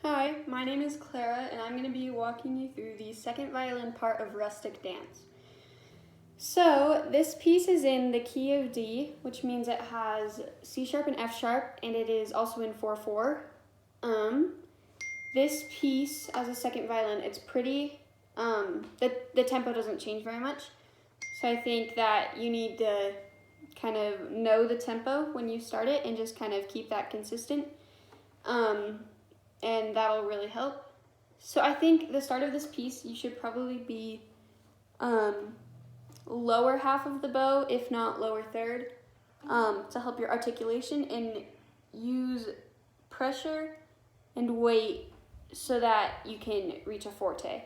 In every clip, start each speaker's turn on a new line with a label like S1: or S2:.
S1: Hi, my name is Clara, and I'm going to be walking you through the second violin part of Rustic Dance. So, this piece is in the key of D, which means it has C sharp and F sharp, and it is also in 4/4. This piece, as a second violin, it's pretty, the tempo doesn't change very much. So I think that you need to kind of know the tempo when you start it and just kind of keep that consistent. And that'll really help. So I think the start of this piece, you should probably be lower half of the bow, if not lower third, to help your articulation, and use pressure and weight so that you can reach a forte.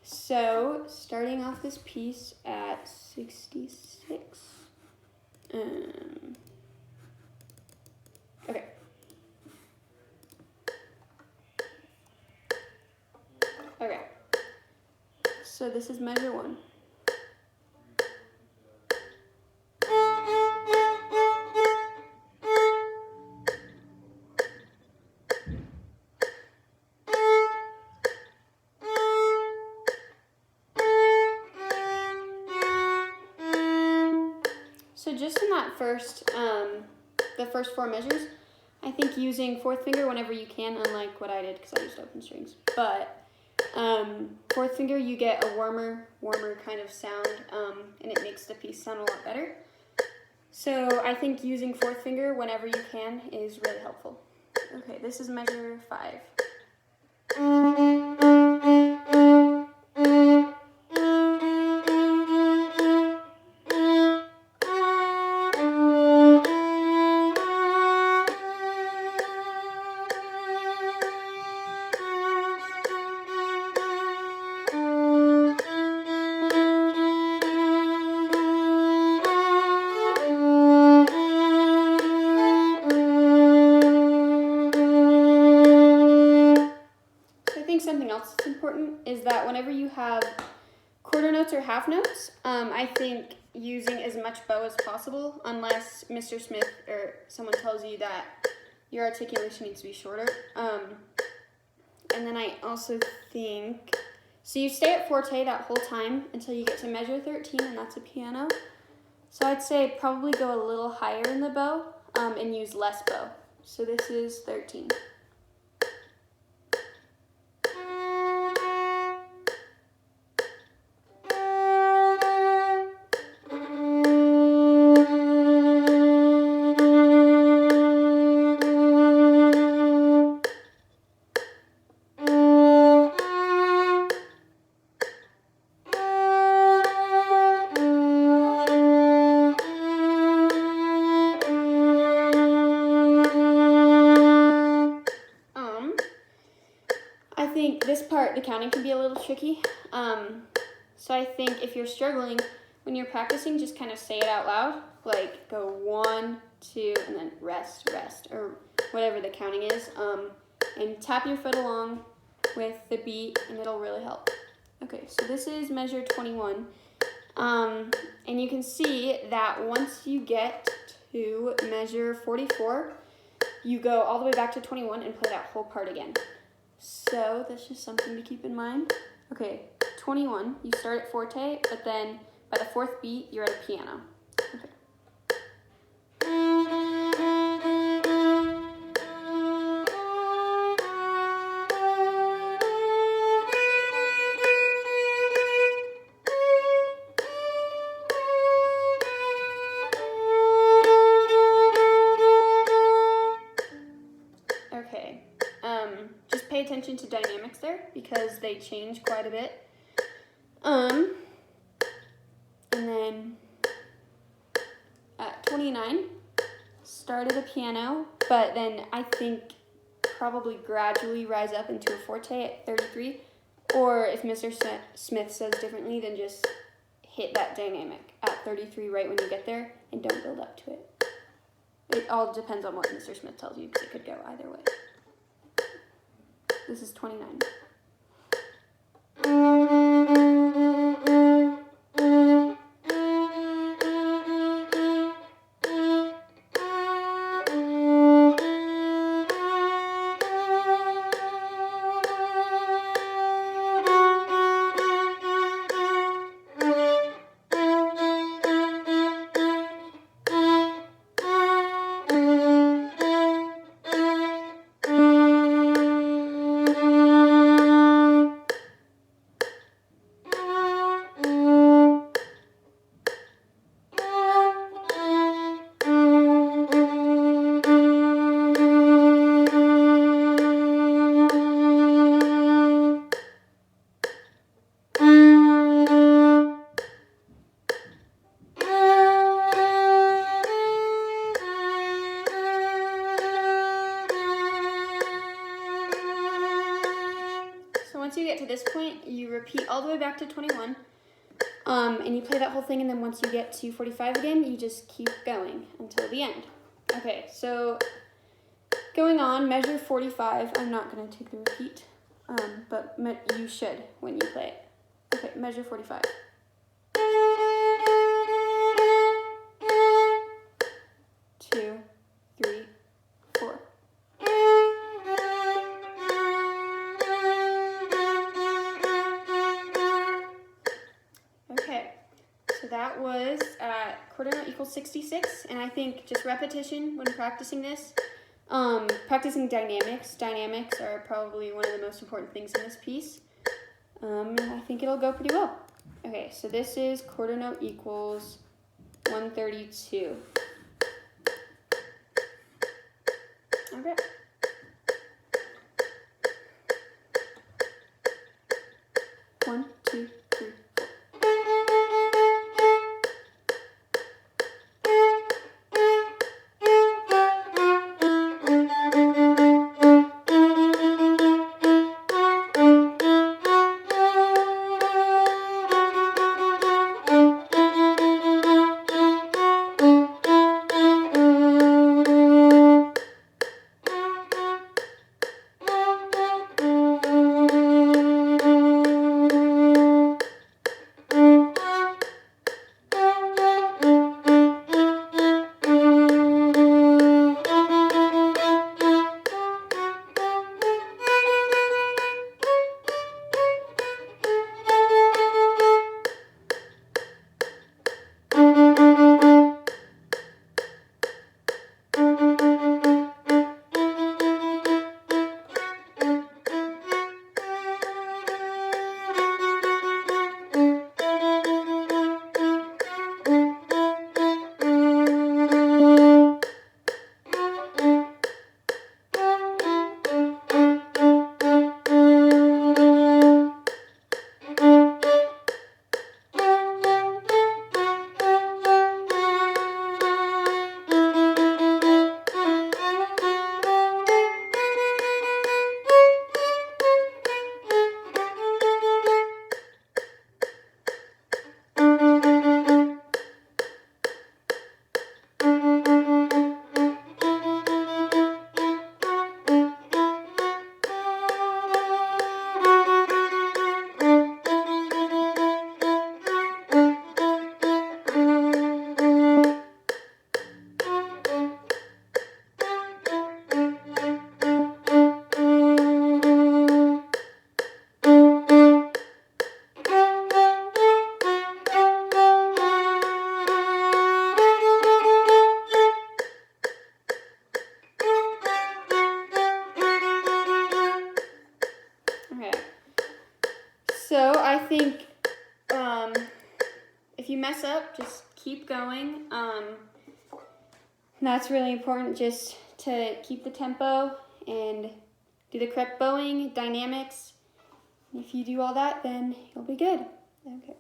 S1: So starting off this piece at 66. Okay. Okay, so this is measure 1. So just in that first, the first 4 measures, I think using 4th finger whenever you can, unlike what I did because I used open strings, but 4th finger, you get a warmer kind of sound, and it makes the piece sound a lot better. So I think using 4th finger whenever you can is really helpful. Okay, this is measure 5. Something else that's important is that whenever you have quarter notes or half notes, I think using as much bow as possible, unless Mr. Smith or someone tells you that your articulation needs to be shorter. And then I also think, so you stay at forte that whole time until you get to measure 13, and that's a piano. So I'd say probably go a little higher in the bow and use less bow. So this is 13. I think this part, the counting can be a little tricky. So I think if you're struggling, when you're practicing, just kind of say it out loud. Like go 1, 2, and then rest, rest, or whatever the counting is. And tap your foot along with the beat, and it'll really help. Okay, so this is measure 21. And you can see that once you get to measure 44, you go all the way back to 21 and play that whole part again. So that's just something to keep in mind. Okay, 21, you start at forte, but then by the 4th beat, you're at a piano. Okay. Okay, just pay attention to dynamics there because they change quite a bit. And then at 29, start at a piano, but then I think probably gradually rise up into a forte at 33. Or if Mr. Smith says differently, then just hit that dynamic at 33 right when you get there and don't build up to it. It all depends on what Mr. Smith tells you because it could go either way. This is 29. once you get to this point, you repeat all the way back to 21. And you play that whole thing, and then once you get to 45 again, you just keep going until the end. Okay, so going on, measure 45. I'm not going to take the repeat, but you should when you play it. Okay, measure 45. 2, 3, 4. Okay, so that was quarter note equals 66, and I think just repetition when practicing this, practicing dynamics. Dynamics are probably one of the most important things in this piece, and I think it'll go pretty well. Okay, so this is quarter note equals 132. Okay. One, two, three, four. So I think if you mess up, just keep going. That's really important, just to keep the tempo and do the correct bowing, dynamics. If you do all that, then you'll be good. Okay.